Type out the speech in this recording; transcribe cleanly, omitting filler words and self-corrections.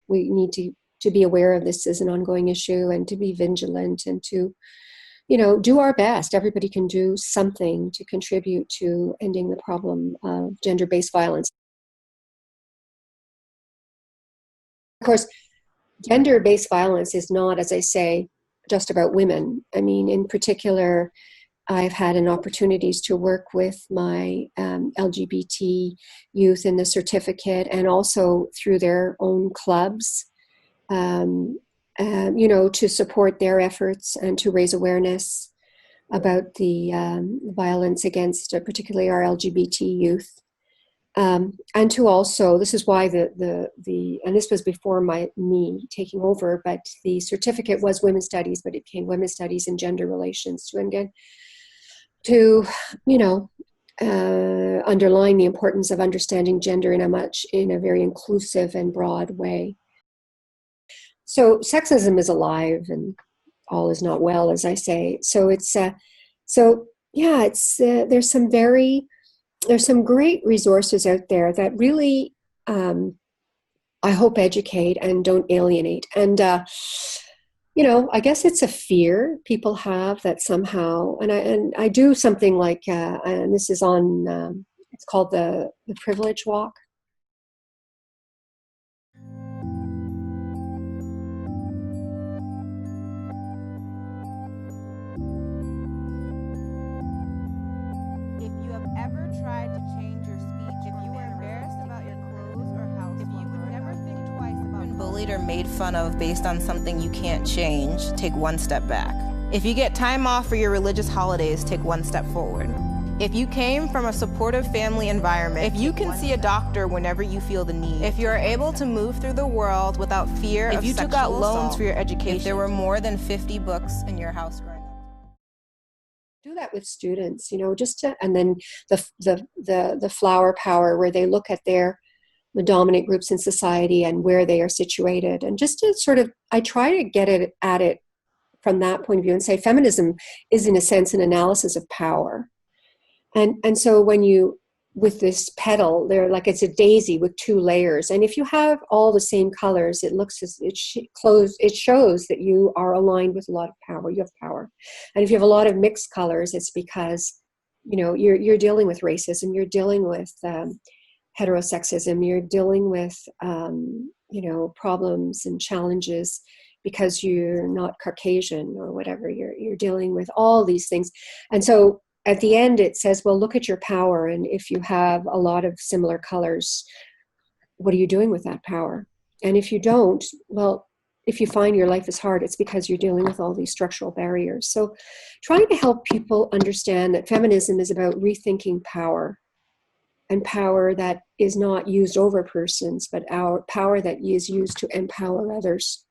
we need to be aware of this as an ongoing issue and to be vigilant and to, do our best. Everybody can do something to contribute to ending the problem of gender-based violence. Of course, gender-based violence is not, as I say, just about women. I mean, in particular, I've had an opportunities to work with my LGBT youth in the certificate and also through their own clubs, to support their efforts and to raise awareness about the violence against particularly our LGBT youth. And to also, this is why and this was before me taking over, but the certificate was women's studies, but it became women's studies and gender relations to underline the importance of understanding gender in a very inclusive and broad way. So sexism is alive and all is not well, as I say. So it's there's some great resources out there that really, I hope, educate and don't alienate. And, I guess it's a fear people have that somehow, and I do something like, and this is on, it's called the Privilege Walk. Tried to change your speech, if you were embarrassed about your clothes or house, if you would never think twice about being bullied or made fun of based on something you can't change, take one step back. If you get time off for your religious holidays, take one step forward. If you came from a supportive family environment, if you can see a doctor whenever you feel the need, if you are able to move through the world without fear of sexual assault, if you took out loans for your education, if there were more than 50 books in your house growing up. Do that with students, and then the flower power, where they look at the dominant groups in society and where they are situated, and just to sort of, I try to get at it from that point of view and say feminism is in a sense an analysis of power, and so when you, with this petal, they're like, it's a daisy with two layers, and if you have all the same colors, it looks as it shows that you are aligned with a lot of power. You have power. And if you have a lot of mixed colors, it's because you're dealing with racism, you're dealing with heterosexism, you're dealing with problems and challenges because you're not Caucasian or whatever. You're dealing with all these things. And so at the end, it says, well, look at your power. And if you have a lot of similar colors, what are you doing with that power? And if you don't, well, if you find your life is hard, it's because you're dealing with all these structural barriers. So trying to help people understand that feminism is about rethinking power, and power that is not used over persons, but our power that is used to empower others.